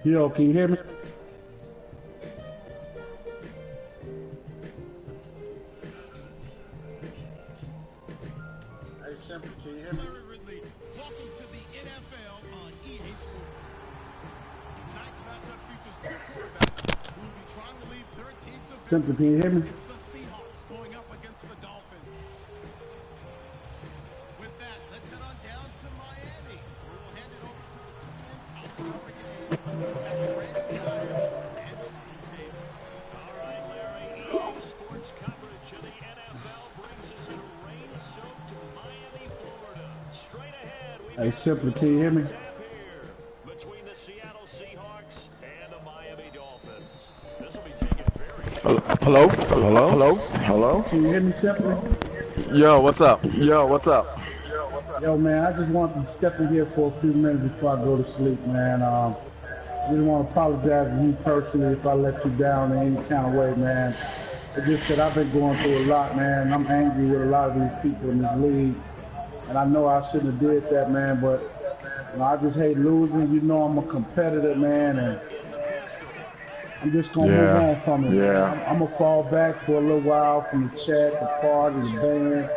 Yo, can you hear me? Hey, Simply, can you hear me? Welcome to the NFL on EA Sports. Tonight's matchup features two quarterbacks who will be trying to lead their team to Simply, can you hear me? It's the Seahawks going up against the Dolphins. With that, let's head on down to Miami, where we'll hand it over to the two-man college of the game. That's Brandon Dyer and Charles Davis. All right, Larry, EA Sports coverage of the NFL brings us to rain-soaked Miami, Florida. Straight ahead, Hey, Simply, can you hear me? between the Seattle Seahawks and the Miami Dolphins. This will be taken very. Hello? Hello? Hello? Hello? Can you hear me, Simply? Yo, what's up? Yo, what's up? Yo, man, I just wanted to step in here for a few minutes before I go to sleep, man. I really want to apologize to you personally if I let you down in any kind of way, man. It's just that I've been going through a lot, man. I'm angry with a lot of these people in this league. And I know I shouldn't have did that, man, but you know, I just hate losing. You know I'm a competitor, man, and I'm just going to move on from it. Yeah. I'm going to fall back for a little while from the chat, the party, the band.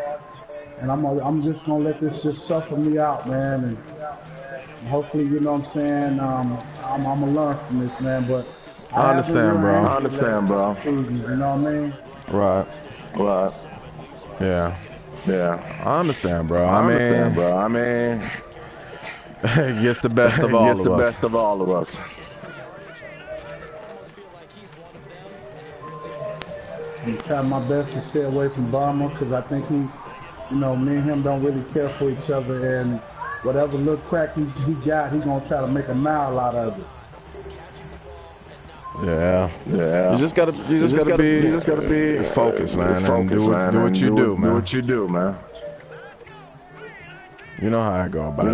And I'm just going to let this just suffer me out, man. And hopefully, you know what I'm saying, I'm going to learn from this, man. But I understand, bro. I understand, bro. You know what I mean? Right. Right. Yeah. Yeah. I understand, bro. I mean, it gets the best of all of us. The best of all of us. I'm trying my best to stay away from Obama because I think he, you know, me and him don't really care for each other, and whatever little crack he got, he's gonna try to make a mile out of it. Yeah. Yeah. You just gotta be focused, man. And do what you do, man. Do what you do, man. You know how I go about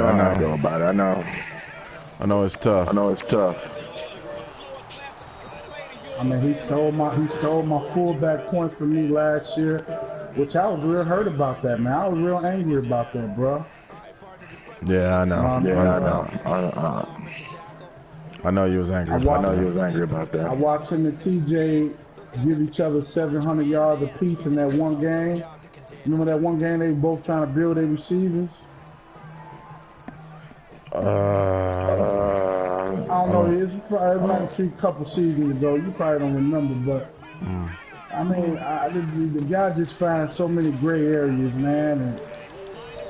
it. I know it's tough. I mean, he stole my fullback point from me last year, which I was real hurt about that, man. I was real angry about that, bro. Yeah, I know. I know you was angry. About that. I watched him and TJ give each other 700 yards apiece in that one game. Remember that one game they were both trying to build their receivers? I don't know. It's probably like a couple seasons ago. You probably don't remember, but I mean, the guy just finds so many gray areas, man, and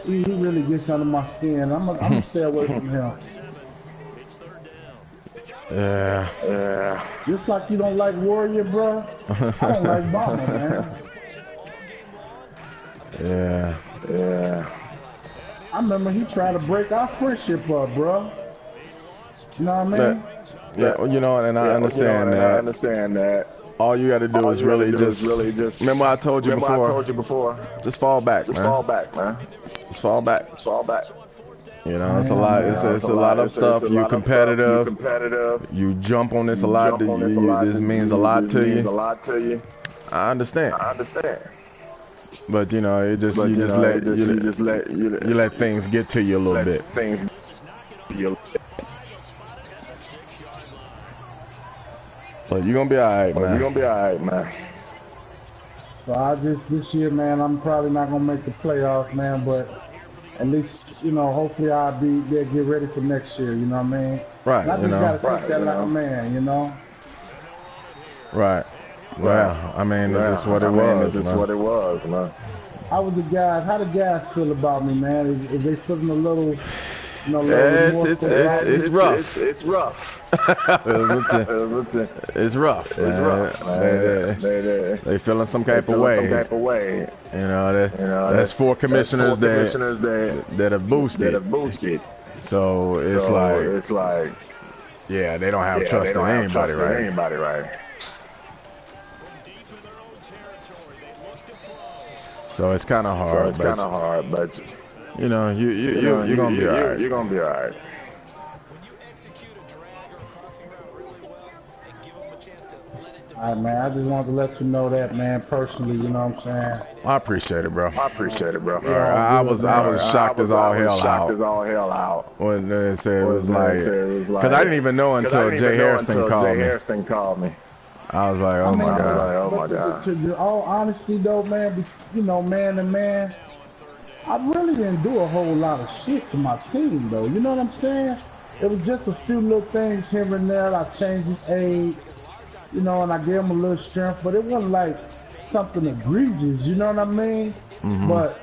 he really gets under my skin. I'm gonna stay away from him. Yeah. Just like you don't like Warrior, bro. I don't like Bomber, man. Yeah. I remember he tried to break our friendship up, bro. You know what I mean? Yeah, you know, and I understand that. All you got to do is really just. Remember I told you before. Just fall back, man. Just fall back. You know, it's a lot. It's a lot of stuff. You're competitive. You jump on this a lot. This means a lot to you. I understand. But you know, you let things get to you a little bit. But you're gonna be alright, man. So this year, man, I'm probably not gonna make the playoffs, man. But at least, you know, hopefully I'll be there, get ready for next year. You know what I mean? Right. And I just gotta take that like a man, you know? Right. Well, I mean, this is what it was, man. How the guys feel about me, man? Is they feeling a little, you know, it's rough. It's rough. It's rough. They feeling some type of way. You know, there's four commissioners that have boosted. So it's like, yeah, they don't have trust in anybody, right? So it's kind of hard. But you know, you're gonna be alright. You're gonna be alright. All right, man. I just wanted to let you know that, man, personally. You know what I'm saying? I appreciate it, bro. I appreciate it, bro. I was shocked as all hell out when they said it was like, because I didn't even know until Jay Harrison called me. I was like, oh my god. To all honesty, though, man, you know, man to man, I really didn't do a whole lot of shit to my team, though. You know what I'm saying? It was just a few little things here and there. I changed his age, you know, and I gave him a little strength, but it wasn't like something egregious, you know what I mean? But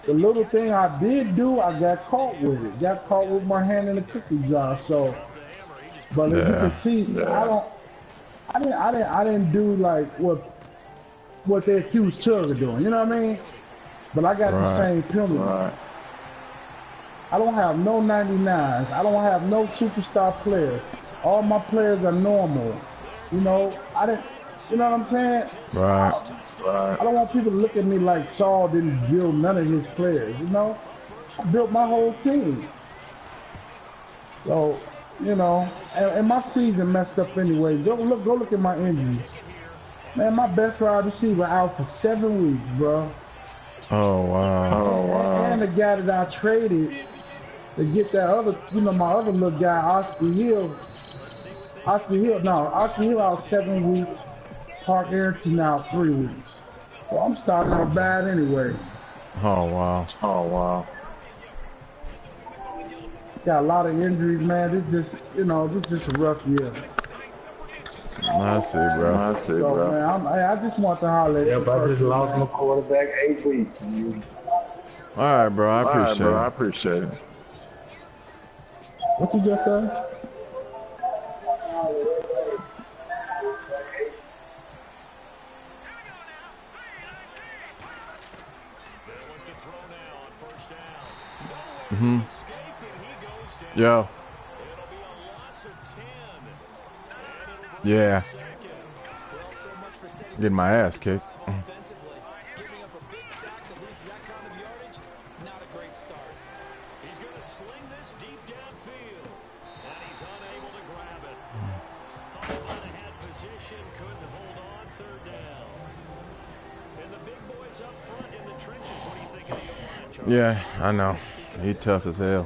the little thing I did do, I got caught with it. Got caught with my hand in the cookie jar. So, but as you can see, I didn't do like what they accused Chug of doing. You know what I mean? But I got the same penalty. I don't have no 99s. I don't have no superstar players. All my players are normal. You know, you know what I'm saying? I don't want people to look at me like Saul didn't build none of his players, you know? I built my whole team. So, you know, and my season messed up anyway. Go look at my injuries. Man, my best wide receiver out for 7 weeks, bro. Oh, wow. And the guy that I traded to get that other, you know, my other little guy, Oscar Hill out 7 weeks. Park Arrington out 3 weeks. So I'm starting out bad anyway. Oh, wow. Got a lot of injuries, man. This just a rough year. I see, bro. So, man, I just want to holler at you. Yep, I just lost my quarterback 8 weeks. All right, bro. I appreciate it. What you just said? Yo. Yeah. Getting my ass kicked. Yeah, I know. He tough as hell.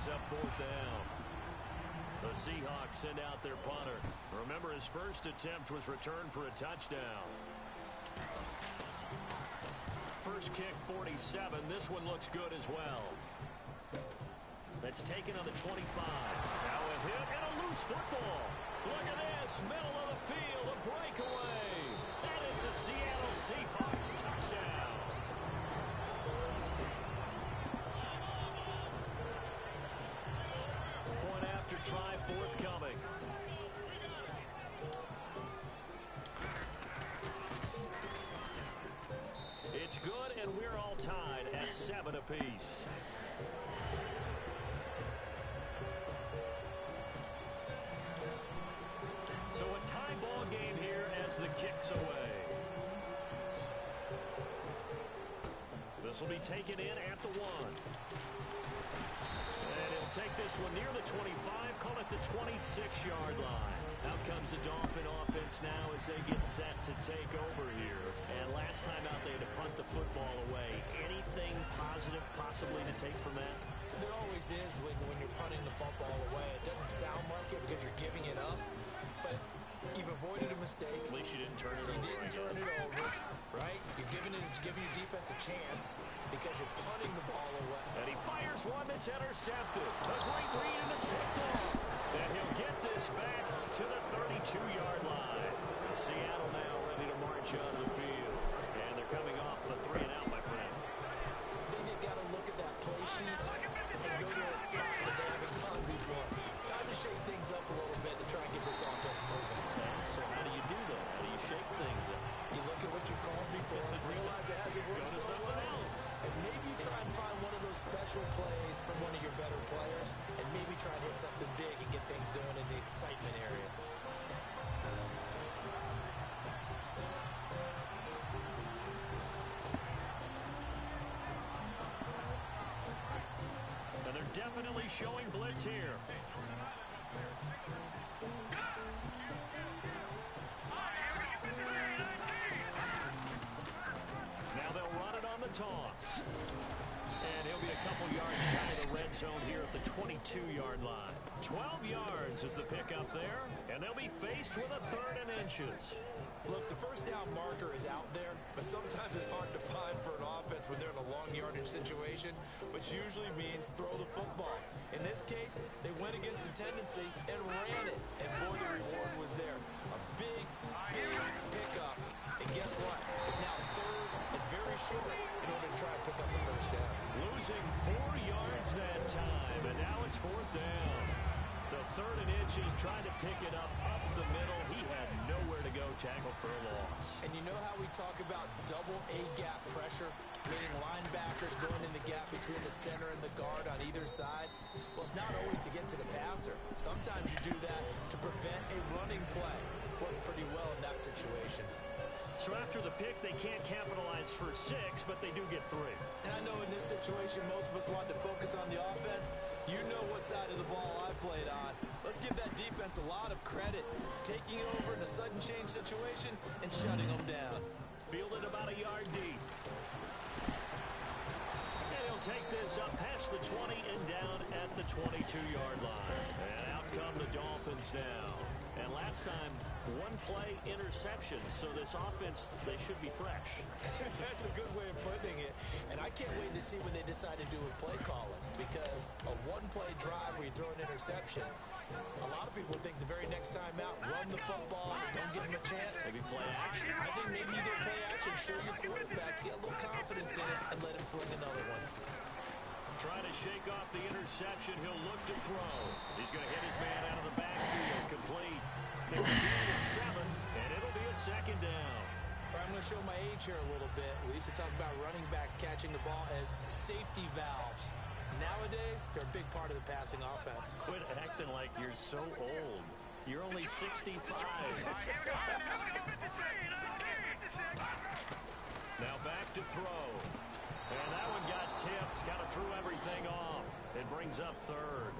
Up 4th down. The Seahawks send out their punter. Remember, his first attempt was returned for a touchdown. First kick, 47. This one looks good as well. That's taken on the 25. Now a hit and a loose football. Look at this. Middle of the field, a breakaway. And it's a Seattle Seahawks touchdown. After try forthcoming. It's good, and we're all tied at 7 apiece. So a tie ball game here as the kick's away. This will be taken in at the 1. Take this one near the 25, call it the 26-yard line. Out comes the Dolphin offense now as they get set to take over here. And last time out, they had to punt the football away. Anything positive possibly to take from that? There always is when you're punting the football away. It doesn't sound like it because you're giving it up, but you've avoided a mistake. At least you didn't turn it over. You didn't turn it over, right? You're giving your defense a chance because you're punting the ball away. And he fires one that's intercepted. A great read, and it's picked off. And he'll get this back to the 32-yard line. Seattle now ready to march onto the field. And they're coming off the 3-and-out, my friend. Then you've got to look at that play sheet and go to a spot that they haven't gone before. Time to shake things up a little bit to try and get this offense moving. So how do you do that? How do He's showing blitz here. Now they'll run it on the toss. And he'll be a couple yards shy of the red zone here at the 22-yard line. 12 yards is the pickup there, and they'll be faced with a 3rd and inches. Look, the first down marker is out there, but sometimes it's hard to find for an offense when they're in a long yardage situation, which usually means throw the football. In this case, they went against the tendency and ran it, and boy, the reward was there. A big, big pickup, and guess what? It's now 3rd and very short in order to try and pick up the first down. Losing 4 yards that time, and now it's 4th down. The 3rd and inches, trying to pick it up the middle. He had nowhere to go, tackled for a loss. And you know how we talk about double A-gap pressure, meaning linebackers going in the gap between the center and the guard on either side? Well, it's not always to get to the passer. Sometimes you do that to prevent a running play. Worked pretty well in that situation. So after the pick, they can't capitalize for 6, but they do get 3. And I know in this situation, most of us want to focus on the offense. You know what side of the ball I played on. Let's give that defense a lot of credit. Taking over in a sudden change situation and shutting them down. Fielded about a yard deep. And he'll take this up past the 20 and down at the 22-yard line. And out come the Dolphins now. And last time, 1 play interception. So this offense, they should be fresh. That's a good way of putting it. And I can't wait to see what they decide to do with play calling. Because a 1-play drive where you throw an interception, a lot of people think the very next time out, run the football, don't give them a chance. Maybe play action. I think maybe you go play action, show your quarterback, get a little confidence in it, and let him fling another one. Trying to shake off the interception. He'll look to throw. He's going to hit his man out of the backfield. Complete. It's a gain of 7, and it'll be a 2nd down. I'm going to show my age here a little bit. We used to talk about running backs catching the ball as safety valves. Nowadays, they're a big part of the passing offense. Quit acting like you're so old. You're only 65. Now back to throw. And that one got tipped. Kind of threw everything off. It brings up 3rd.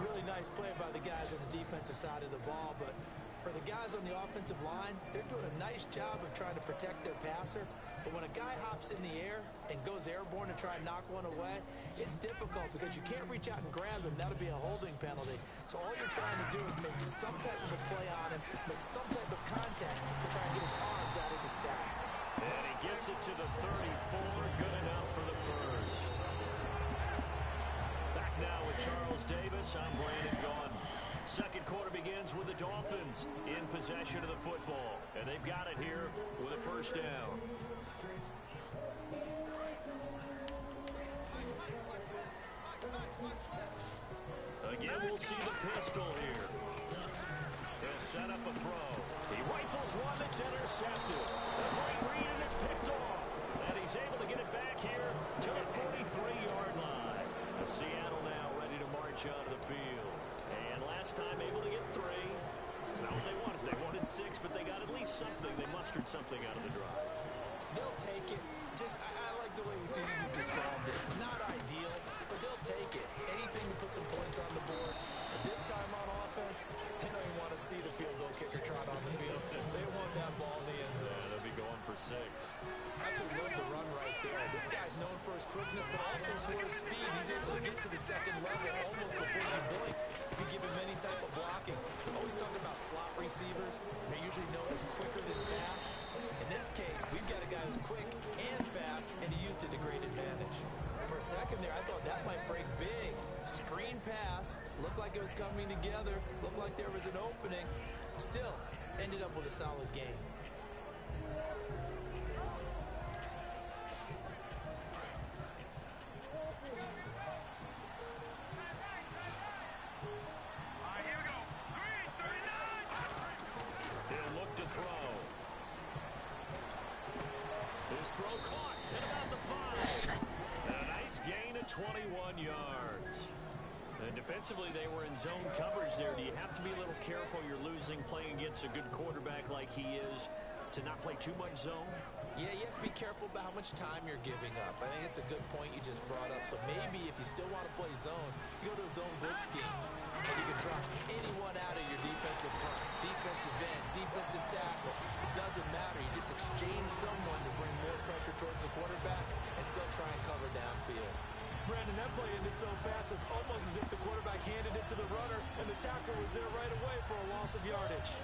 Really nice play by the guys on the defensive side of the ball, but for the guys on the offensive line, they're doing a nice job of trying to protect their passer. But when a guy hops in the air and goes airborne to try and knock one away, it's difficult because you can't reach out and grab him. That'll be a holding penalty. So all you're trying to do is make some type of a play on him, make some type of contact to try and get his arms out of the sky. And he gets it to the 34. Good enough for the first. Back now with Charles Davis. I'm Brandon Gaudin. Second quarter begins with the Dolphins in possession of the football. And they've got it here with a 1st down. Again, we'll see the pistol here. He'll set up a throw. He rifles one that's intercepted. A great read, and it's picked off. And he's able to get it back here to the 43-yard line. Seattle now ready to march onto the field. And last time able to get 3. It's not what they wanted. They wanted 6, but they got at least something. They mustered something out of the drive. They'll take it. I like the way you described it. Not ideal, but they'll take it. Anything to put some points on the board. But this time on offense, they don't even want to see the field goal kicker trot on the field. They want that ball in the end zone. Yeah, they'll be going for 6. Absolutely love the run right there. This guy's known for his quickness, but also for his speed. He's able to get to the 2nd level almost before you blink if you give him any type of blocking. Always talk about slot receivers. They're usually known as quicker than fast. In this case, we've got a guy who's quick and fast, and he used it to great advantage. For a second there, I thought that might break big. Screen pass. Looked like it was coming together. Looked like there was an opening. Still, ended up with a solid game. He'll look to throw. His throw caught at about the 5. And a nice gain of 21 yards. And defensively, they were in zone coverage there. Do you have to be a little careful? You're losing playing against a good quarterback like he is. to not play too much zone? Yeah, you have to be careful about how much time you're giving up. I think it's a good point you just brought up. So maybe if you still want to play zone, you go to a zone blitz scheme. And you can drop anyone out of your defensive front, defensive end, defensive tackle. It doesn't matter. You just exchange someone to bring more pressure towards the quarterback and still try and cover downfield. Brandon, that play ended so fast, it's almost as if the quarterback handed it to the runner, and the tackle was there right away for a loss of yardage.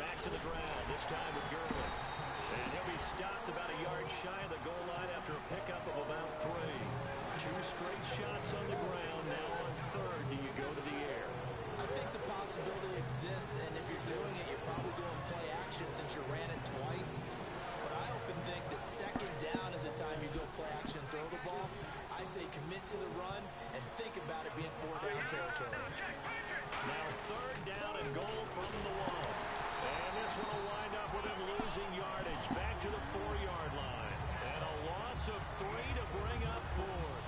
Back to the ground, this time with Gurley. And he'll be stopped about a yard shy of the goal line after a pickup of about 3. 2 straight shots on the ground. Now on third, do you go to the air? I think the possibility exists, and if you're doing it, you're probably doing play action since you ran it twice. But I often think that second down is the time you go play action, throw the ball. I say commit to the run and think about it being 4-down territory. Now third down and goal from the 1. And this one will wind up with him losing yardage back to the 4-yard line. And a loss of 3 to bring up fourth.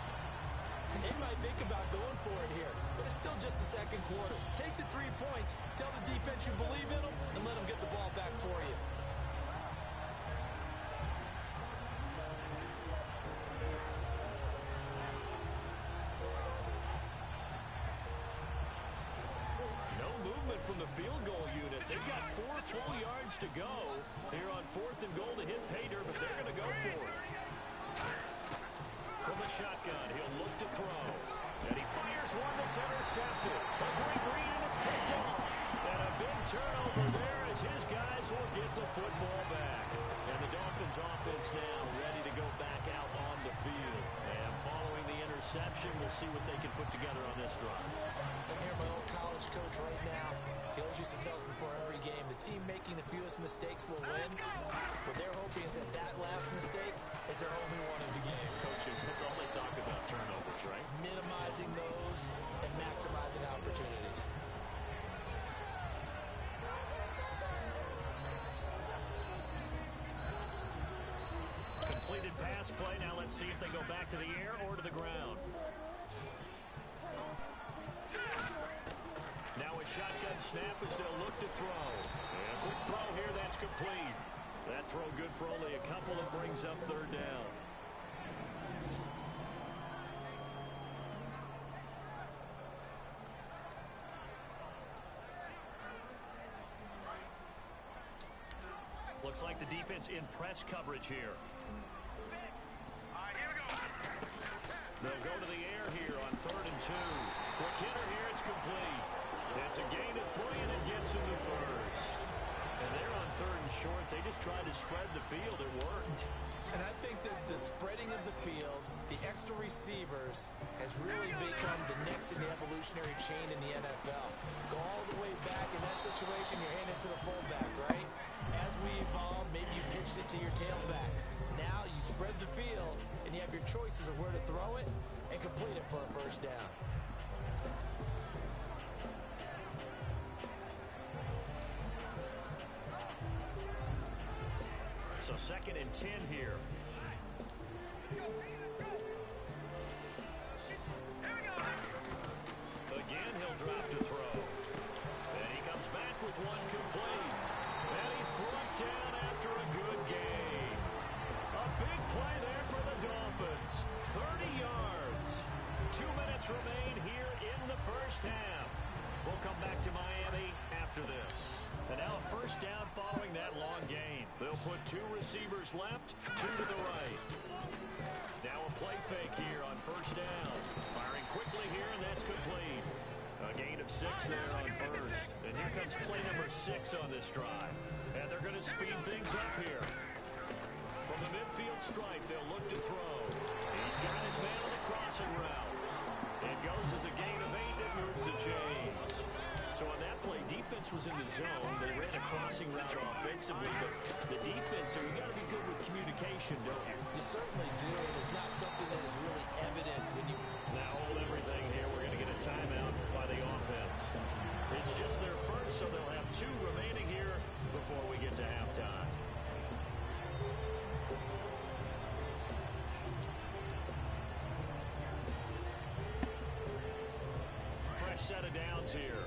They might think about going for it here, but it's still just the second quarter. Take the 3 points, tell the defense you believe in them, and let them get the ball back for you. No movement from the field goal unit. They've got 4 full yards to go here on 4th and goal to hit pay dirt, but they're going to go for it. From the shotgun, he'll look to throw. And he fires one that's intercepted. A great read, and it's picked off. And a big turnover there as his guys will get the football back. And the Dolphins offense now ready to go back out on the field. And following the interception, we'll see what they can put together on this drive. I hear my old college coach right now. He always used to tell us before every game, the team making the fewest mistakes will win. What they're hoping is that last mistake is their only one of the game. Coaches, that's all they talk about, turnovers, right? Minimizing those and maximizing opportunities. Completed pass play. Now let's see if they go back to the air or to the ground. Now a shotgun snap as they'll look to throw. And quick throw here, that's complete. That throw good for only a couple and brings up third down. Looks like the defense in press coverage here. They'll go to the air here on 3rd and 2. Quick hitter here, it's complete. It's a gain of 3 and it gets him to first. And they're on 3rd and short. They just tried to spread the field. It worked. And I think that the spreading of the field, the extra receivers, has really become the next in the evolutionary chain in the NFL. Go all the way back in that situation, you're handing it to the fullback, right? As we evolve, maybe you pitched it to your tailback. Now you spread the field, and you have your choices of where to throw it and complete it for a first down. So 2nd and 10 here. Again, he'll drop to throw. And he comes back with one complete. And he's brought down after a good game. A big play there for the Dolphins. 30 yards. 2 minutes remain here in the first half. We'll come back to Miami after this. And now a first down following that long gain. They'll put 2 receivers left, 2 to the right. Now a play fake here on first down. Firing quickly here, and that's complete. A gain of 6 there on first. And here comes play number 6 on this drive. And they're going to speed things up here. From the midfield stripe, they'll look to throw. He's got his man on the crossing route. It goes as a gain of 8. It moves the chains. So on that play, defense was in the zone. They ran a crossing route offensively, but the defense, so you got to be good with communication, don't you? You certainly do, and it's not something that is really evident when you... Now hold everything here. We're going to get a timeout by the offense. It's just their first, so they'll have 2 remaining here before we get to halftime. Fresh set of downs here.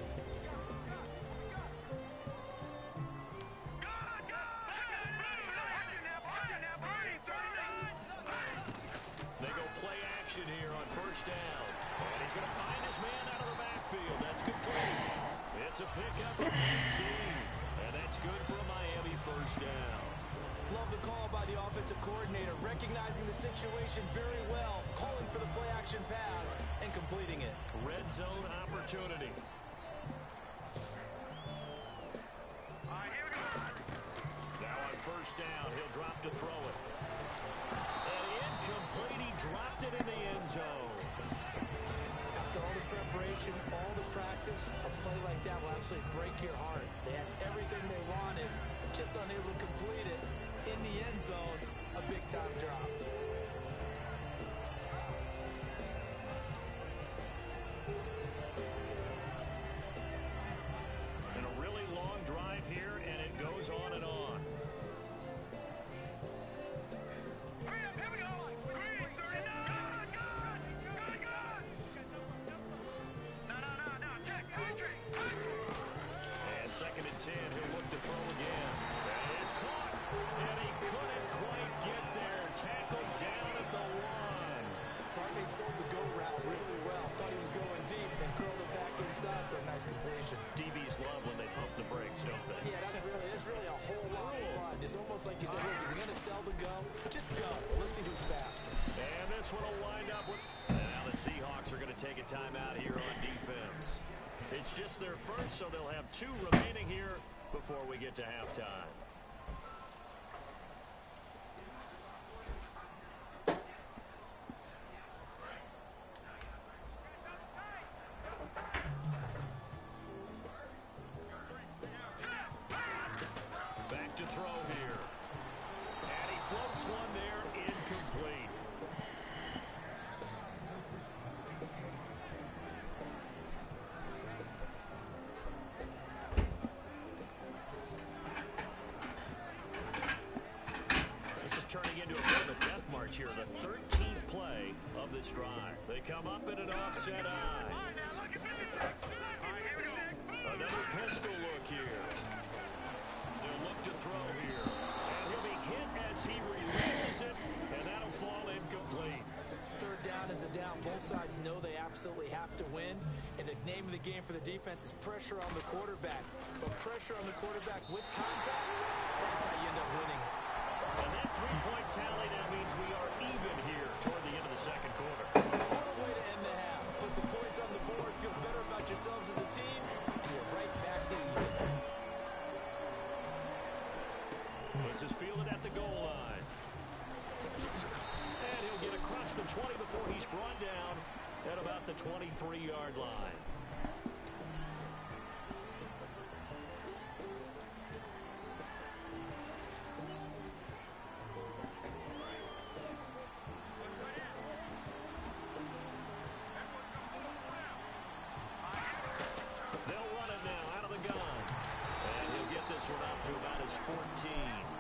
They go play action here on first down. And he's going to find his man out of the backfield. That's complete. It's a pickup of 19. And that's good for a Miami first down. Love the call by the offensive coordinator, recognizing the situation very well, calling for the play-action pass, and completing it. Red zone opportunity. Now on first down, he'll drop to throw it. And incomplete, he dropped it in the end zone. After all the preparation, all the practice, a play like that will absolutely break your heart. They had everything they wanted, just unable to complete it. In the end zone, a big-time drop. And a really long drive here, and it goes on and on. Hurry up, here we go. 3:39. No. Check, entry. And 2nd and 10, he'll look to throw again. That is caught. And he couldn't quite get there. Tackled down at the 1. Barkley sold the go route really well. Thought he was going deep and curled it back inside for a nice completion. DBs love when they pump the brakes, don't they? Yeah, that's really a whole lot of fun. It's almost like you said, listen, we're going to sell the go. Just go. Let's see who's faster. And this one will wind up with... And now the Seahawks are going to take a timeout here on defense. It's just their first, so they'll have 2 remaining here before we get to halftime. Back to throw here. And he floats one there, incomplete. This is turning into a bit of a death march here, the 13th play of this drive. They come up in an offset eye. Another pistol look here. They'll look to throw here. And he'll be hit as he releases it, and that'll fall incomplete. 3rd down is a down. Both sides know they absolutely have to win. And the name of the game for the defense is pressure on the quarterback. But pressure on the quarterback with contact, that's how you end up winning it. And that 3-point tally now means we are even here toward the end of the 2nd quarter. What a way to end the half. Put some points on the board, feel better about yourselves as a team, and you're right back to even. This is fielded at the goal line. And he'll get across the 20 before he's brought down at about the 23-yard line. They'll run it now out of the gun. And he'll get this one up to about his 14.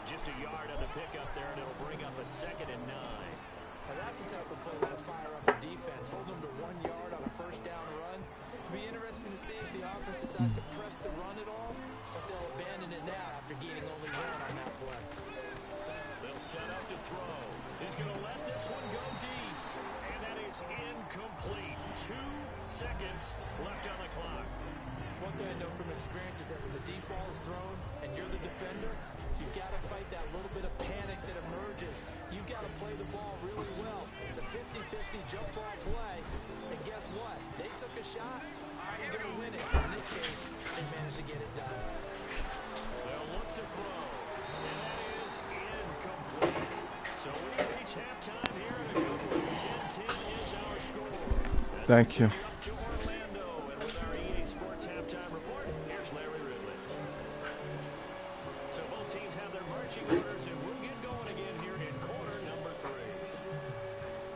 Just a yard on the pickup there, and it'll bring up a 2nd and 9. Now that's the type of play that'll fire up the defense. Hold them to 1 yard on a first down run. It'll be interesting to see if the offense decides to press the run at all, but they'll abandon it now after gaining only 1 on that play. They'll set up to throw. He's going to let this one go deep. And that is incomplete. 2 seconds left on the clock. One thing I know from experience is that when the deep ball is thrown and you're the defender, you've got to fight that little bit of panic that emerges. You've got to play the ball really well. It's a 50-50 jump ball play. And guess what? They took a shot. You're going to win it. In this case, they managed to get it done. They'll look to throw. And that is incomplete. So we reach halftime here in a good one. 10-10 is our score. Thank you. Up to Orlando, and with our EA Sports halftime report, here's Larry Ridley. So both teams have their marching orders, and we'll get going again here in quarter number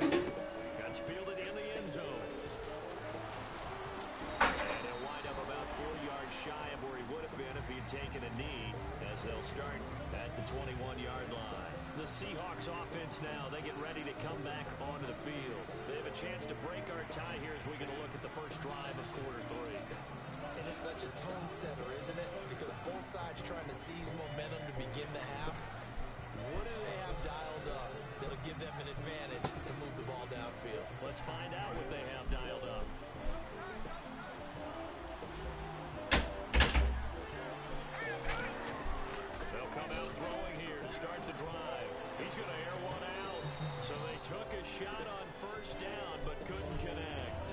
3. That's fielded in the end zone. And he'll wind up about 4 yards taking a knee as they'll start at the 21-yard line. The Seahawks offense now, they get ready to come back onto the field. They have a chance to break our tie here as we get a look at the first drive of quarter 3. And it's such a tone setter, isn't it? Because both sides trying to seize momentum to begin the half. What do they have dialed up that'll give them an advantage to move the ball downfield? Let's find out what they have dialed up. They'll come out throwing here to start the drive. He's going to air one out. So they took a shot on first down but couldn't connect.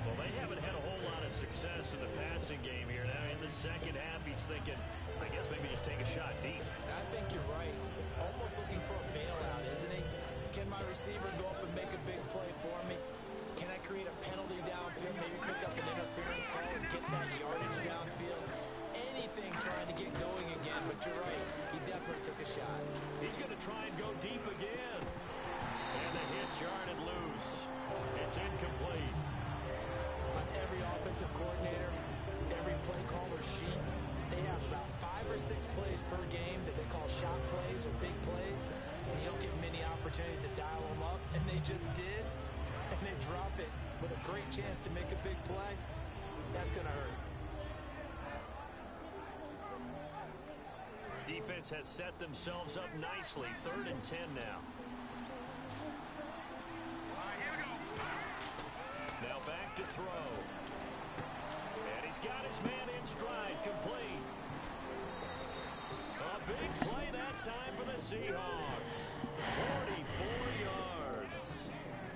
Well, they haven't had a whole lot of success in the passing game here. Now in the second half, he's thinking, I guess maybe just take a shot deep. I think you're right. Almost looking for a bailout, isn't he? Can my receiver go up and make a big play for me? Can I create a penalty downfield, maybe pick up an interference call and get that yardage downfield? Anything trying to get going again, but you're right. He definitely took a shot. He's going to try and go deep again. And the hit jarred loose. It's incomplete. On every offensive coordinator, every play caller sheet, they have about 5 or 6 plays per game that they call shot plays or big plays, and you don't get many opportunities to dial them up, and they just did, and they drop it with a great chance to make a big play. That's going to hurt. Defense has set themselves up nicely. 3rd and 10 now. Now back to throw. And he's got his man in stride, complete. A big play that time for the Seahawks. 44 yards.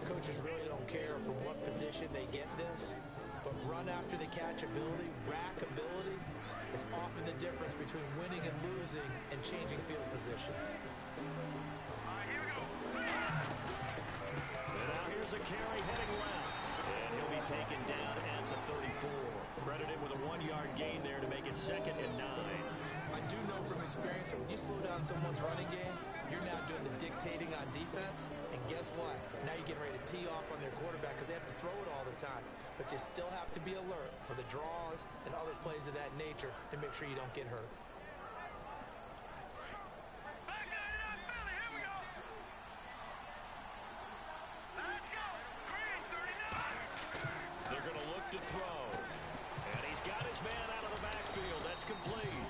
Coaches really don't care from what position they get this, but run after the catch ability, rack ability, is often the difference between winning and losing and changing field position. And now here's a carry heading left. And he'll be taken down at the 34. Credited with a 1-yard gain there to make it 2nd and 9. I do know from experience that when you slow down someone's running game, you're now doing the dictating on defense. And guess what? Now you're getting ready to tee off on their quarterback because they have to throw it all the time. But you still have to be alert for the draws and other plays of that nature to make sure you don't get hurt. They're going to look to throw. And he's got his man out of the backfield. That's complete.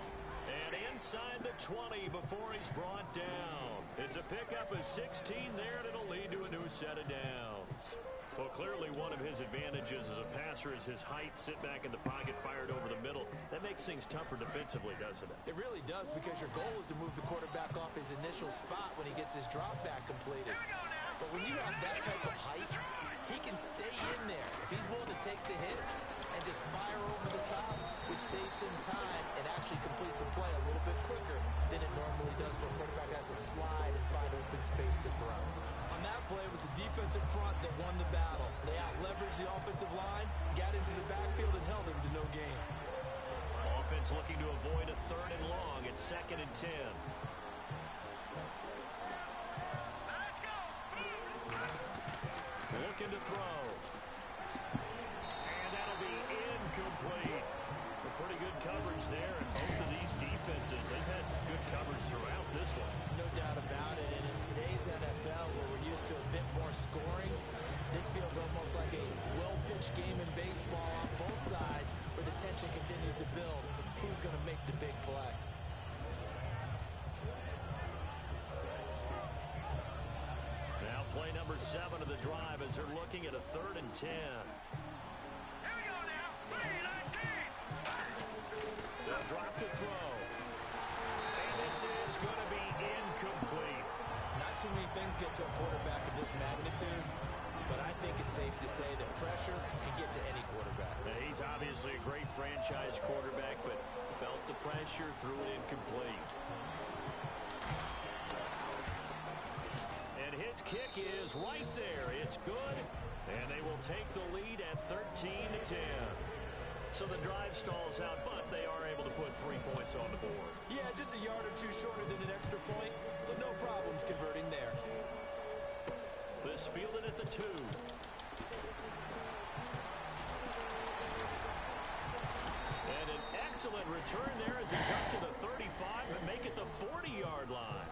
And inside the 20 before he's brought down. It's a pickup of 16 there, and it'll lead to a new set of downs. Well, clearly one of his advantages as a passer is his height. Sit back in the pocket, fired over the middle. That makes things tougher defensively, doesn't it? It really does, because your goal is to move the quarterback off his initial spot when he gets his drop back completed. But when you have that type of height, he can stay in there if he's willing to take the hits and just fire over the top, which saves him time and actually completes a play a little bit quicker than it normally does when a quarterback has to slide and find open space to throw. On that play, it was the defensive front that won the battle. They out-leveraged the offensive line, got into the backfield, and held him to no gain. Offense looking to avoid a 3rd and long. It's 2nd and 10. Looking to throw. And that'll be incomplete. A pretty good coverage there, and both of these defenses, they've had good coverage throughout this one. No doubt about it, and in today's NFL, where we're used to a bit more scoring, this feels almost like a well-pitched game in baseball on both sides, where the tension continues to build. Who's going to make the big play? Now play number 7 of the drive as they're looking at a 3rd and 10. They'll drop to throw. And this is going to be incomplete. Not too many things get to a quarterback of this magnitude, but I think it's safe to say that pressure can get to any quarterback. Now, he's obviously a great franchise quarterback, but felt the pressure, threw it incomplete. And his kick is right there. It's good, and they will take the lead at 13-10. So the drive stalls out, but they are able to put 3 points on the board. Yeah, just a yard or two shorter than an extra point, but no problems converting there. This fielded at the 2. And an Excellent return there as he's up to the 35 and make it the 40-yard line.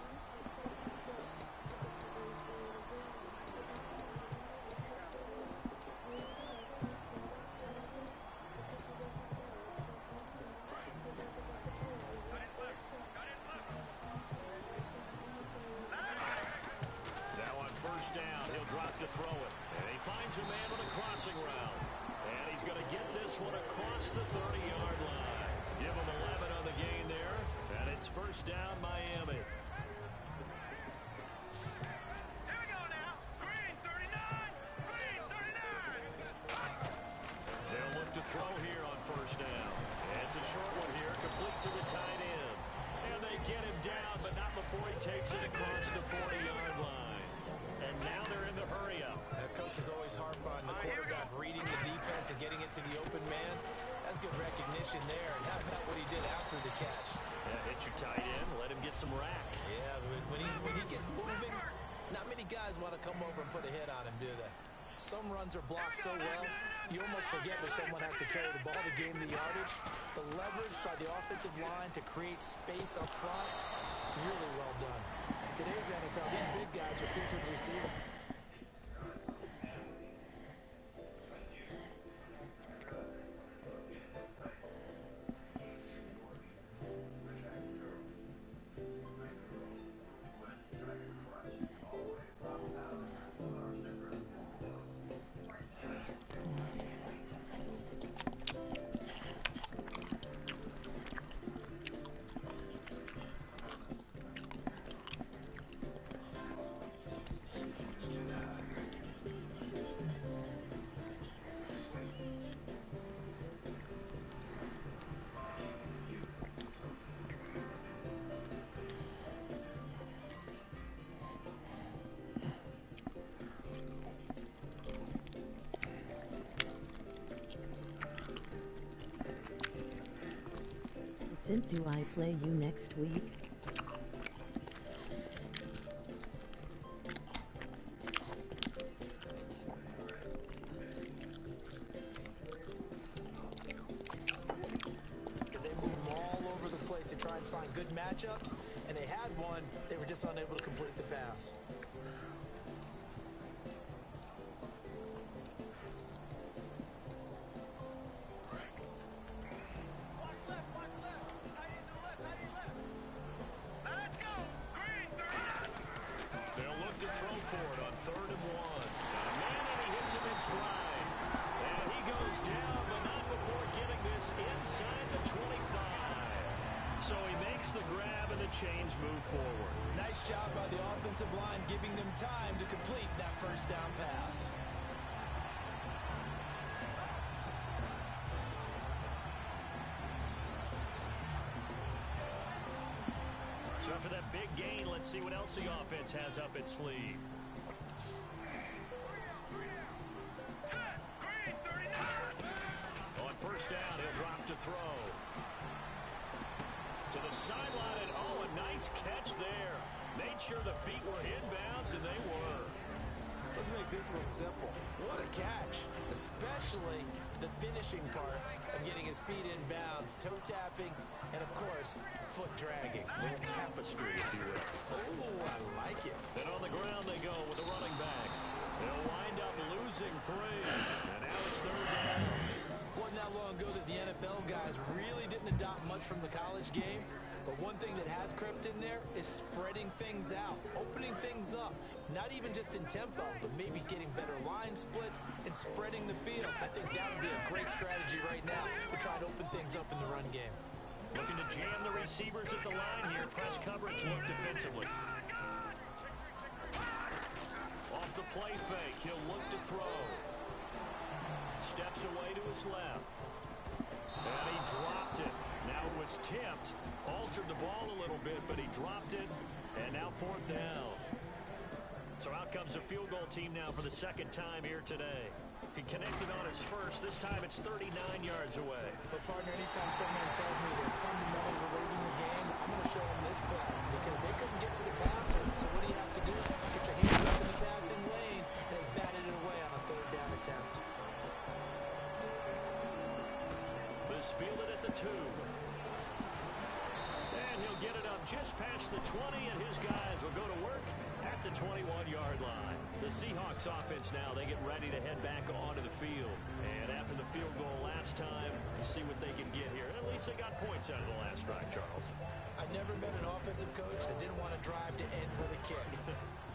Now on first down, he'll drop to throw it. And he finds a man on a crossing route. And he's going to get this one across the 30-yard line. Give him 11 on the gain there. And it's first down, Miami. Here we go now. Green 39. Green 39. They'll look to throw here on first down. It's a short one here, complete to the tight end. And they get him down, but not before he takes it across the 40-yard line. And now they're in the hurry-up. Coaches always harp on the quarterback reading the defense and getting it to the open man. That's good recognition there. And how about what he did after the catch? Yeah, hit your tight end, let him get some rack. Yeah, but when he gets moving, not many guys want to come over and put a hit on him, do they? Some runs are blocked so well, you almost forget that someone has to carry the ball to gain the yardage. The leverage by the offensive line to create space up front, really well done. Today's NFL, these big guys are featured receiving. Simp, do I play you next week? Because they move them all over the place to try and find good matchups, and they had one, they were just unable to complete the pass. Chains move forward. Nice job by the offensive line, giving them time to complete that first down pass. So after that big gain, let's see what else the offense has up its sleeve. On first down, he'll drop to throw. To the sideline, and oh, a nice catch there. Made sure the feet were inbounds, and they were. Let's make this one simple. What a catch, especially the finishing part of getting his feet inbounds, toe tapping, and of course, foot dragging. A little tapestry, if you will. Oh, I like it. And on the ground they go with the running back. They'll wind up losing 3, and now it's third down. Wasn't that long ago that the NFL guys really didn't adopt much from the college game, but one thing that has crept in there is spreading things out, opening things up, not even just in tempo, but maybe getting better line splits and spreading the field. I think that would be a great strategy right now to try to open things up in the run game. Looking to jam the receivers at the line here. Press coverage look defensively. Off the play fake, he'll look to throw. Steps away to his left. And he dropped it. Now it was tipped. Altered the ball a little bit, but he dropped it. And now fourth down. So out comes the field goal team now for the second time here today. He connected on his first. This time it's 39 yards away. But, partner, anytime someone tells me that fundamentals are leading the game, I'm going to show them this play because they couldn't get to the passer. So what do you have to do? Get your hands up in the passing lane, and they batted it away on a third down attempt. This fielded at the 2. just past the 20, and his guys will go to work at the 21-yard line. The Seahawks offense now, they get ready to head back onto the field. And after the field goal last time, we'll see what they can get here. And at least they got points out of the last drive, Charles. I never met an offensive coach that didn't want to drive to end with a kick.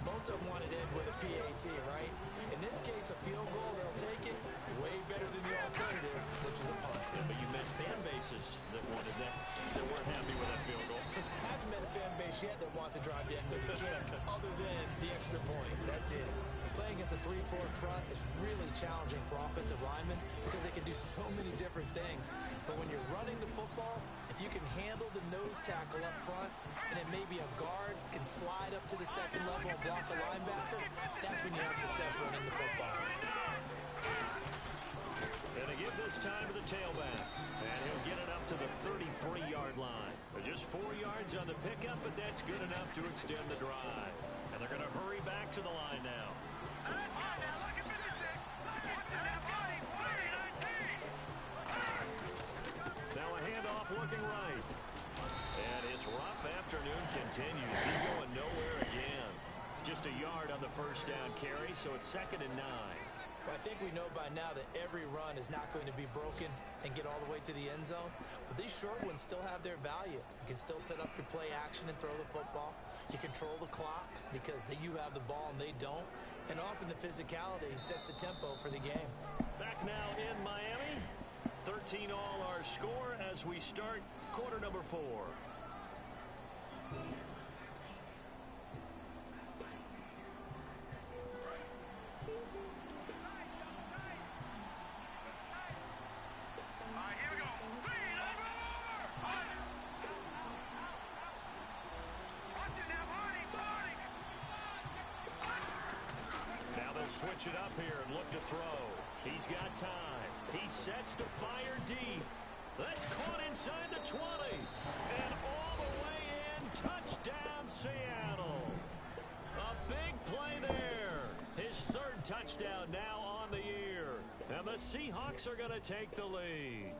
Most of them wanted to end with a PAT, right? In this case, a field goal, they'll take it. Way better than the alternative, which is a punt. Yeah, but you met fan bases that wanted that, that weren't happy with that field goal. I haven't met a fan base yet that wants to drive to end with a kick, other than the extra point. That's it. Playing against a 3-4 front is really challenging for offensive linemen because they can do so many different things. But when you're running the football, if you can handle the nose tackle up front, and then maybe a guard can slide up to the second level and block a linebacker, that's when you have success running the football. And they give this time to the tailback. And he'll get it up to the 33-yard line. Just 4 yards on the pickup, but that's good enough to extend the drive. And they're going to hurry back to the line now. Now a handoff looking right. And his rough afternoon continues. He's going nowhere again. Just a yard on the first down carry, so it's 2nd and 9. Well, I think we know by now that every run is not going to be broken and get all the way to the end zone. But these short ones still have their value. You can still set up your play action and throw the football. You control the clock because you have the ball and they don't. And often the physicality sets the tempo for the game. Back now in Miami. 13 all our score as we start quarter number 4. Switch it up here and look to throw. He's got time. He sets to fire deep. That's caught inside the 20. And all the way in. Touchdown, Seattle. A big play there. His 3rd touchdown now on the year. And the Seahawks are going to take the lead.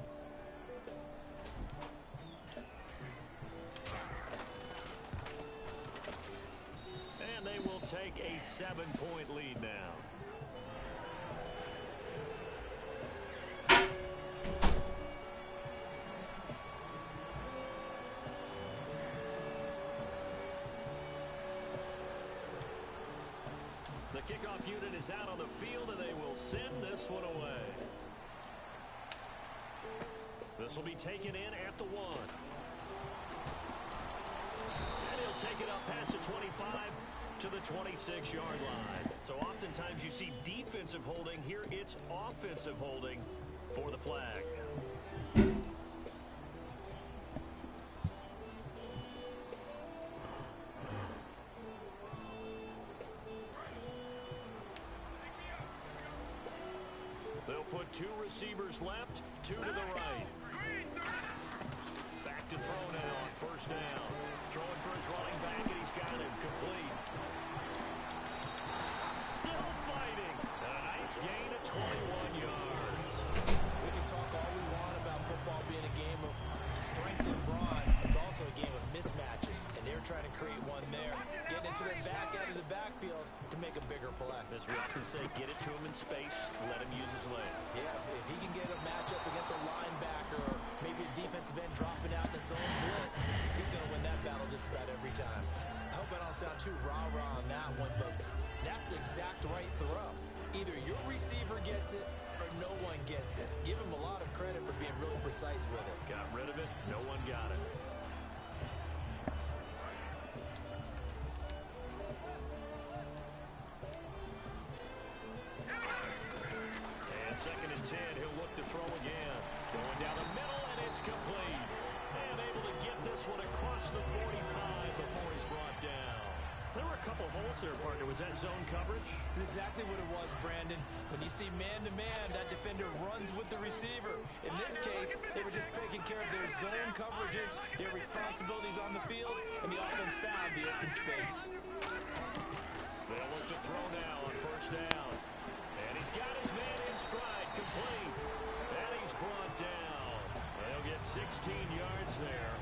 And they will take a 7-point lead now. The kickoff unit is out on the field, and they will send this one away. This will be taken in at the 1. And he'll take it up past the 25 to the 26-yard line. So oftentimes you see defensive holding. Here it's offensive holding for the flag. They'll put 2 receivers left, 2 to the right. Back to throw now on first down. Throwing for his running back, and he's got him complete. Still fighting. A nice gain of 21 yards. We can talk all we want about football being a game of strength and brawn. It's also a game of mismatches, and they're trying to create one there. Getting into their back out of the backfield to make a bigger play. As we often say, get it to him in space, let him use his leg. Yeah, if he can get a matchup against a linebacker or maybe a defensive end dropping out in a zone blitz, he's going to win that battle just about every time. I hope I don't sound too rah-rah on that one, but that's the exact right throw. Either your receiver gets it or no one gets it. Give him a lot of credit for being really precise with it. Got rid of it, no one got it. And 2nd and 10, he'll look to throw again. Going down the middle, and it's complete. And able to get this one across the 45 before he's brought down. There were a couple holes there, partner. Was that zone coverage? That's exactly what it was, Brandon. When you see man-to-man, that defender runs with the receiver. In this case, they were just taking care of their zone coverages, their responsibilities on the field, and the offense found the open space. They'll look to throw now on first down. And he's got his man in stride, complete. And he's brought down. They'll get 16 yards there.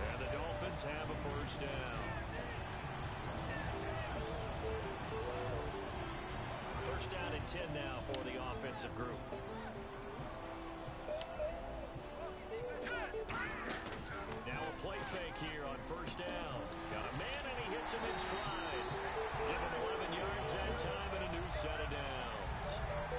And the Dolphins have a first touchdown. First down and 10 now for the offensive group. Now a play fake here on first down. Got a man and he hits him in stride. Give him 11 yards that time and a new set of downs.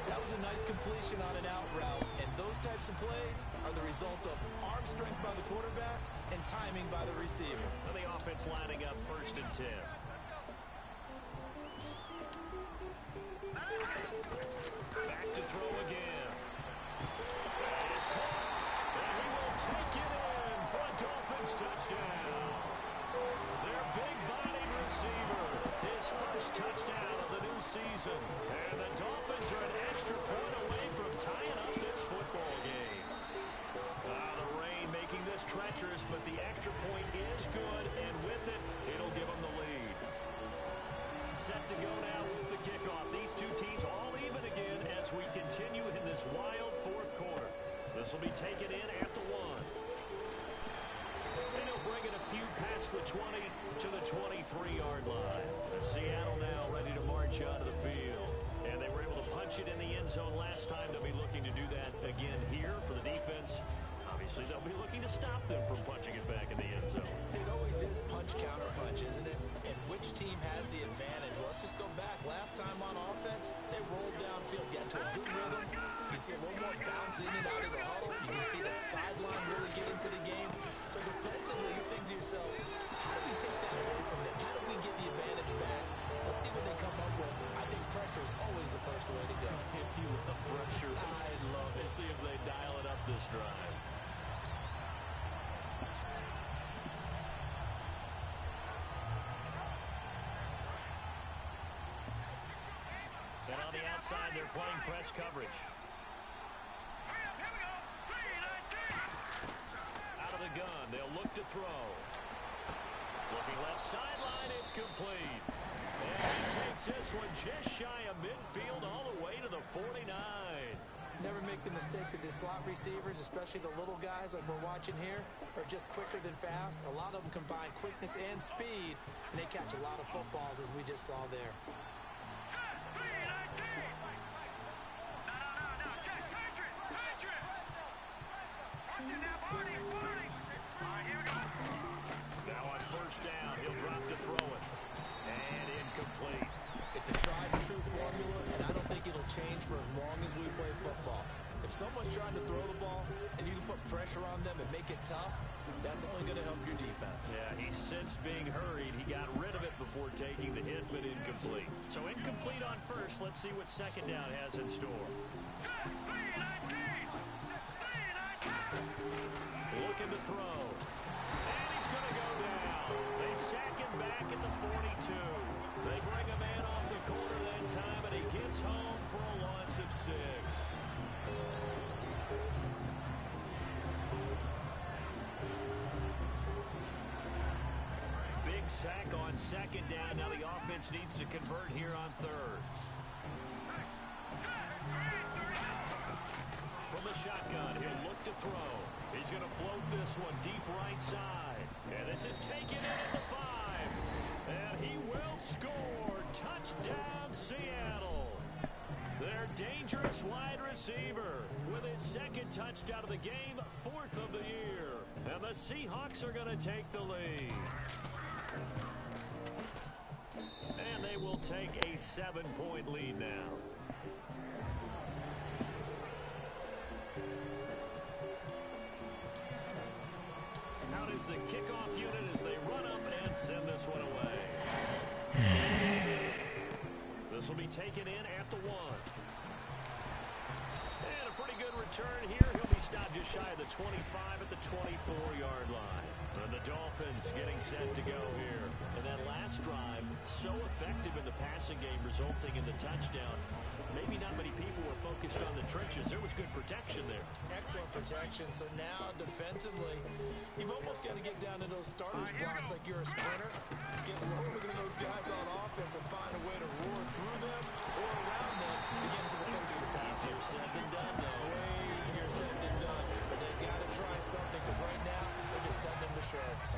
That was a nice completion on an out route, and those types of plays are the result of arm strength by the quarterback and timing by the receiver. And the offense lining up first and 10. Back to throw again. That is caught, and he will take it in for a Dolphins touchdown. Their big-bodied receiver, his first touchdown of the new season. And the Dolphins are an extra point away from tying up this football game. The rain making this treacherous, but the extra point is good, and with it, it'll give them the lead. Set to go now with the kickoff. These two teams all even again as we continue in this wild fourth quarter. This will be taken in at the 1. And he'll bring it a few past the 20 to the 23-yard line. Seattle now ready to march onto the field. And they were able to punch it in the end zone last time. They'll be looking to do that again here for the defense. Obviously, they'll be looking to stop them from punching it back in the end zone. It always is punch, counter punch, isn't it? And which team has the advantage? Well, let's just go back. Last time on offense, they rolled downfield, got to a good rhythm. You see a little more bounce in and out of the huddle. You can see the sideline really get into the game. So defensively, you think to yourself, how do we take that away from them? How do we get the advantage back? Let's see what they come up with. I think pressure is always the first way to go. If you love pressure, I love it. Let's see if they dial it up this drive. And on the outside, they're playing press coverage. Out of the gun, they'll look to throw. Looking left sideline, it's complete. And he takes this one just shy of midfield all the way to the 49. Never make the mistake that the slot receivers, especially the little guys like we're watching here, are just quicker than fast. A lot of them combine quickness and speed, and they catch a lot of footballs, as we just saw there. Now on first down, he'll drop to throw it. And incomplete. It's a tried-and-true formula, and I don't think it'll change for as long as we play football. If someone's trying to throw the ball and you can put pressure on them and make it tough, that's only going to help your defense. Yeah, he's since being hurried. He got rid of it before taking the hit, but incomplete. So incomplete on first. Let's see what second down has in store. Looking to throw. And he's going to go down. They sack him back at the 42. They bring a man off the corner that time, and he gets home for a loss of 6. Big sack on second down. Now the offense needs to convert here on third. From the shotgun, he'll look to throw. He's going to float this one deep right side. And this is taken in at the 5. And he will score. Touchdown, Seattle. Their dangerous wide receiver with his second touchdown of the game, 4th of the year. And the Seahawks are going to take the lead. And they will take a 7-point lead now. Out is the kickoff unit as they run up and send this one away. This will be taken in at the 1. And a pretty good return here. He'll be stopped just shy of the 25 at the 24-yard line. And the Dolphins getting set to go here. And that last drive, so effective in the passing game, resulting in the touchdown. Maybe not many people were focused on the trenches. There was good protection there. Excellent protection. So now, defensively, you've almost got to get down to those starters blocks like you're a sprinter. Get lower than those guys on offense and find a way to roar through them or around them to get into the face of the pass. Easier said than done, though. Way easier said than done. But they've got to try something because right now, they're just cutting them to shreds. offense.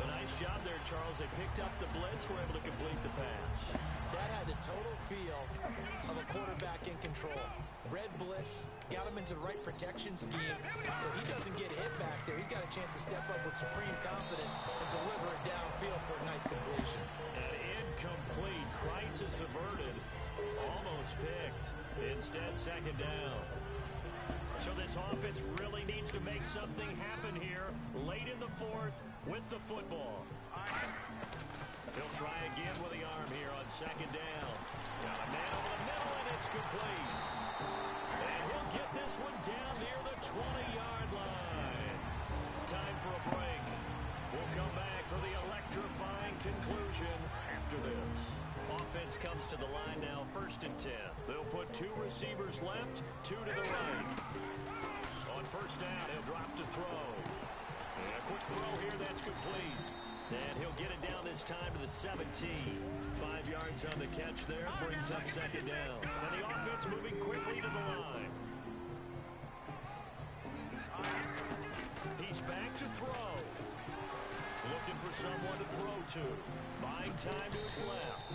A nice job there, Charles. They picked up the blitz, were able to complete the pass. That had the total feel of a quarterback in control. Red blitz, got him into the right protection scheme, so he doesn't get hit back there. He's got a chance to step up with supreme confidence and deliver it downfield for a nice completion. An incomplete. Crisis averted. Almost picked. Instead, second down. So this offense really needs to make something happen here late in the fourth with the football. He'll try again with the arm here on second down. Got a man over the middle, and it's complete. And he'll get this one down near the 20-yard line. Time for a break. We'll come back for the electrifying conclusion after this. Offense comes to the line now, 1st and 10. They'll put 2 receivers left, 2 to the right. On first down, he'll drop to throw. And a quick throw here, that's complete. And he'll get it down this time to the 17. 5 yards on the catch there, brings up second down. And the offense moving quickly to the line. He's back to throw. Looking for someone to throw to. Buying time to his left.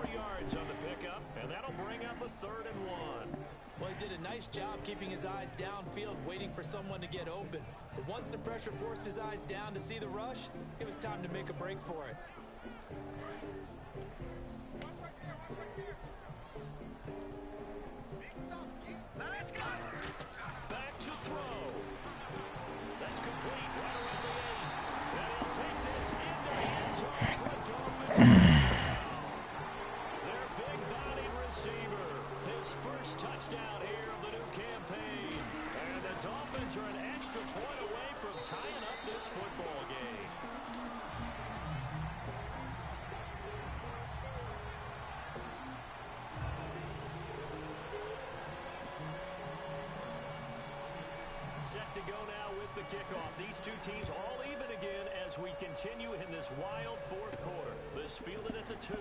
4 yards on the pickup, and that'll bring up a 3rd and 1. Well, he did a nice job keeping his eyes downfield, waiting for someone to get open. But once the pressure forced his eyes down to see the rush, it was time to make a break for it. Back to throw. That's complete right around the 8. And he'll take this into the end zone for a Dolphins touchdown. Their big-bodied receiver. His first touchdown here of the new campaign. And the Dolphins are an extra point away from tying up this football game. Set to go now with the kickoff. These two teams all even again as we continue in this wild fourth quarter. This fielded at the 2.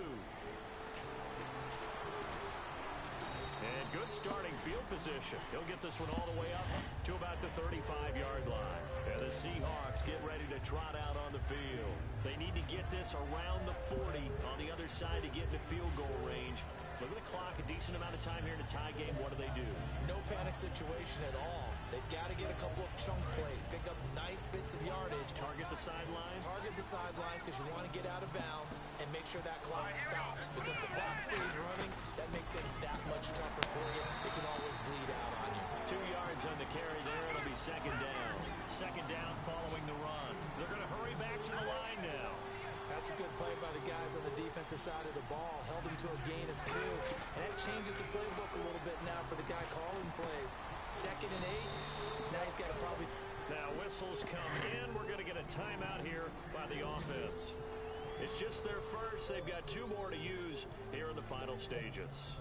And good starting field position. He'll get this one all the way up to about the 35-yard line. And the Seahawks get ready to trot out on the field. They need to get this around the 40 on the other side to get into field goal range. Look at the clock, a decent amount of time here in a tie game. What do? No panic situation at all. They've got to get a couple of chunk plays, pick up nice bits of yardage. Target the sidelines? Target the sidelines because you want to get out of bounds and make sure that clock stops. Because if the clock stays running, that makes things that much tougher for you. It can always bleed out on you. 2 yards on the carry there. It'll be second down. Second down following the run. They're going to hurry back to the line now. That's a good play by the guys on the defensive side of the ball. Held him to a gain of 2. And that changes the playbook a little bit now for the guy calling plays. 2nd and 8. Now he's got to probably... Now whistles come in. We're going to get a timeout here by the offense. It's just their first. They've got 2 more to use here in the final stages.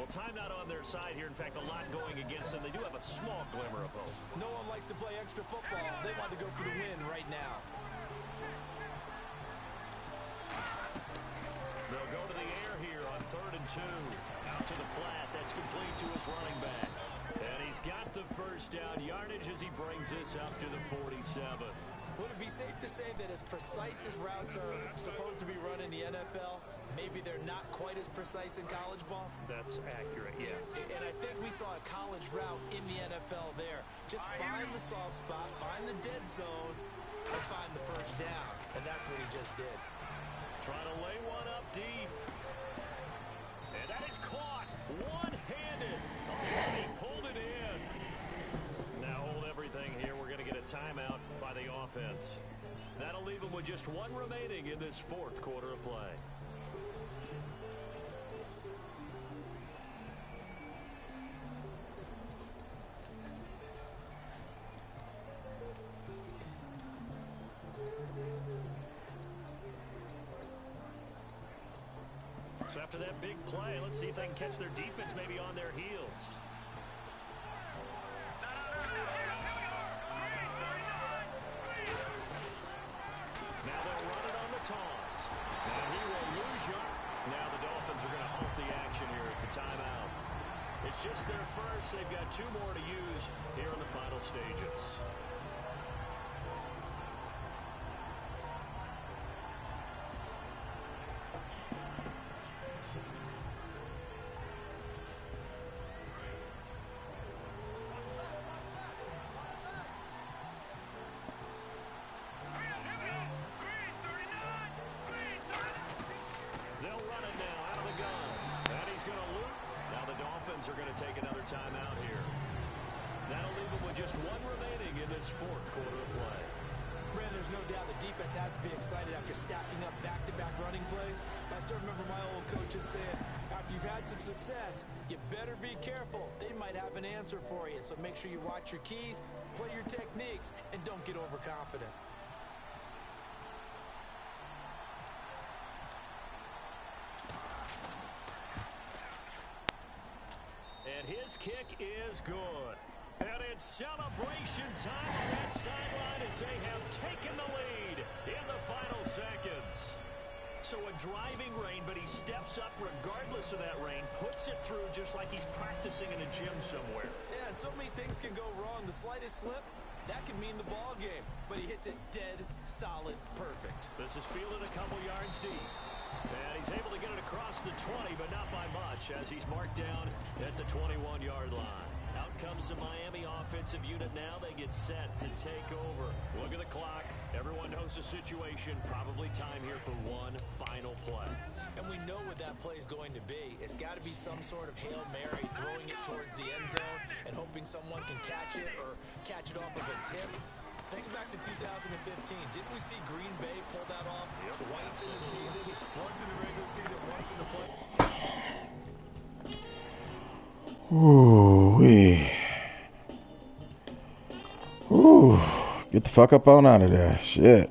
Timeout on their side here. In fact, a lot going against them. They do have a small glimmer of hope. No one likes to play extra football. They want to go for the win right now. They'll go to the air here on 3rd and 2. Out to the flat. That's complete to his running back. And he's got the first down yardage as he brings this up to the 47. Would it be safe to say that as precise as routes are supposed to be run in the NFL, maybe they're not quite as precise in college ball? That's accurate, yeah. And I think we saw a college route in the NFL there. Just find the soft spot, find the dead zone, and find the first down. And that's what he just did. Trying to lay one up deep. And that is caught one-handed. Oh, he pulled it in. Now hold everything here. We're going to get a timeout by the offense. That'll leave them with just 1 remaining in this 4th quarter of play. So after that big play, let's see if they can catch their defense maybe on their heels. It's just their first. They've got 2 more to use here in the final stages. They'll run it now out of the gun. And he's going to loop. Now the Dolphins are going to take another timeout here. That'll leave them with just 1 remaining in this 4th quarter of play. Brandon, there's no doubt the defense has to be excited after stacking up back-to-back running plays. But I still remember my old coaches saying, after you've had some success, you better be careful. They might have an answer for you. So make sure you watch your keys, play your techniques, and don't get overconfident. And his kick is good. And it's celebration time on that sideline as they have taken the lead in the final seconds. So a driving rain, but he steps up regardless of that rain, puts it through just like he's practicing in a gym somewhere. Yeah, and so many things can go wrong. The slightest slip, that could mean the ball game. But he hits it dead, solid, perfect. This is fielded a couple yards deep. And he's able to get it across the 20, but not by much, as he's marked down at the 21-yard line. Out comes the Miami offensive unit now. They get set to take over. Look at the clock. Everyone knows the situation. Probably time here for 1 final play. And we know what that play is going to be. It's got to be some sort of Hail Mary, throwing it towards the end zone and hoping someone can catch it or catch it off of a tip. Think back to 2015. Didn't we see Green Bay pull that off twice in the season? Once in the regular season, once in the play. Ooh-wee. Ooh. Get the fuck up on out of there. Shit.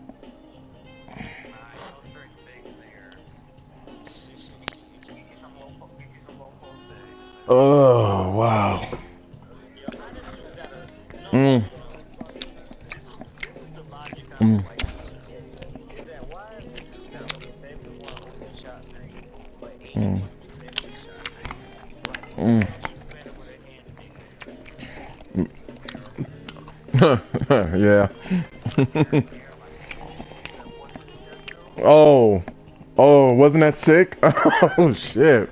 Oh, wow. Mm. Mm. Mm. Mm. Yeah. Oh. Oh, wasn't that sick? Oh, shit.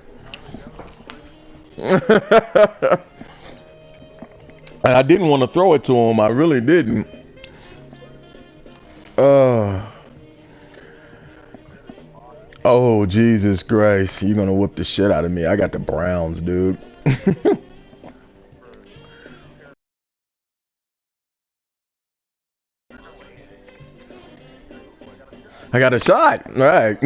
I didn't want to throw it to him. I really didn't. Oh, Jesus Christ. You're going to whoop the shit out of me. I got the Browns, dude. I got a shot. All right.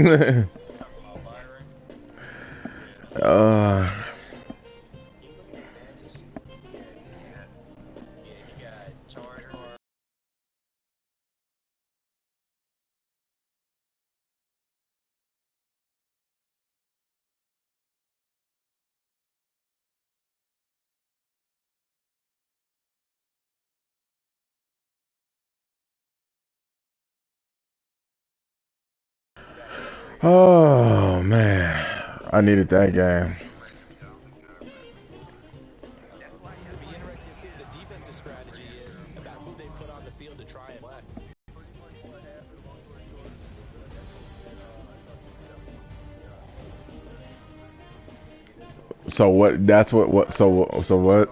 Oh, man. I needed that game. It'll be interesting to see what the defensive strategy is about who they put on the field to try and play. So what? That's what? So what?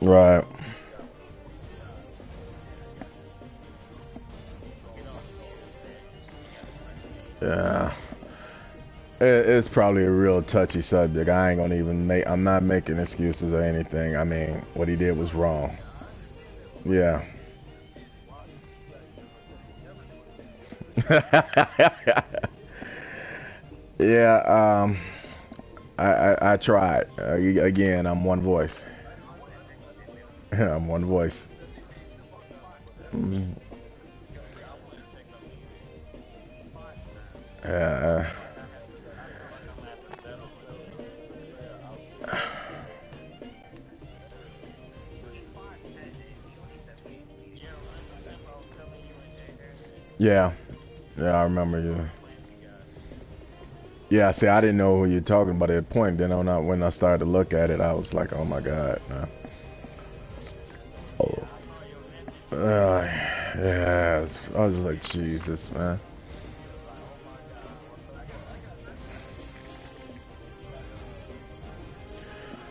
Right. Yeah. It's probably a real touchy subject. I ain't gonna even make. I'm not making excuses or anything. I mean, what he did was wrong. Yeah. Yeah. I tried. Again, I'm one voice. I'm one voice. Mm. Yeah. Yeah, I remember you. Yeah, see, I didn't know who you're talking about at that point. Then when I started to look at it, I was like, oh my God. Nah. Oh. Yeah, I was like, Jesus, man.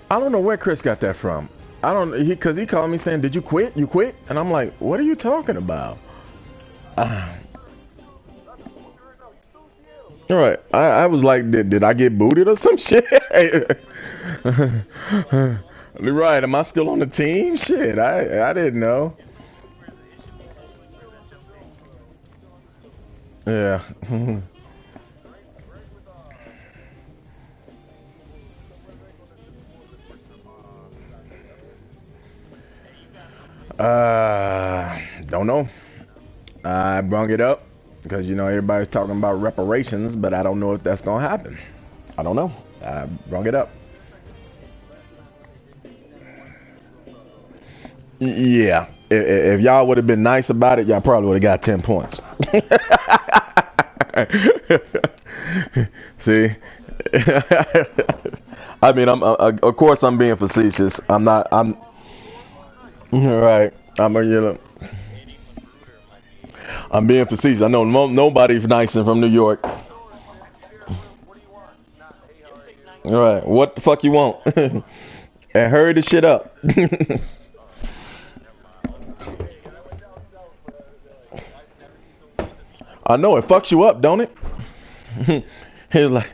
I don't know where Chris got that from. I don't, because he called me saying, did you quit? You quit? And I'm like, what are you talking about? All right, I was like, did I get booted or some shit? Right, am I still on the team? Shit, I didn't know. Yeah. Don't know. I brung it up because, you know, everybody's talking about reparations, but I don't know if that's gonna happen. I don't know. I brung it up. Yeah. If y'all would have been nice about it, y'all probably would have got 10 points. See? I mean, of course I'm being facetious. I'm right. I'm being facetious. I know nobody's nice and from New York. All right. What the fuck you want? And hurry the shit up. I know it fucks you up, don't it? It's like,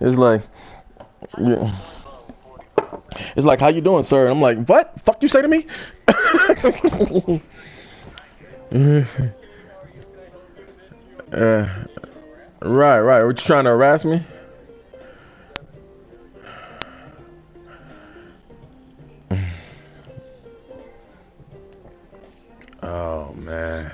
it's like, yeah. It's like, how you doing, sir? And I'm like, what? Fuck you say to me? Right. What you trying to harass me? Oh man.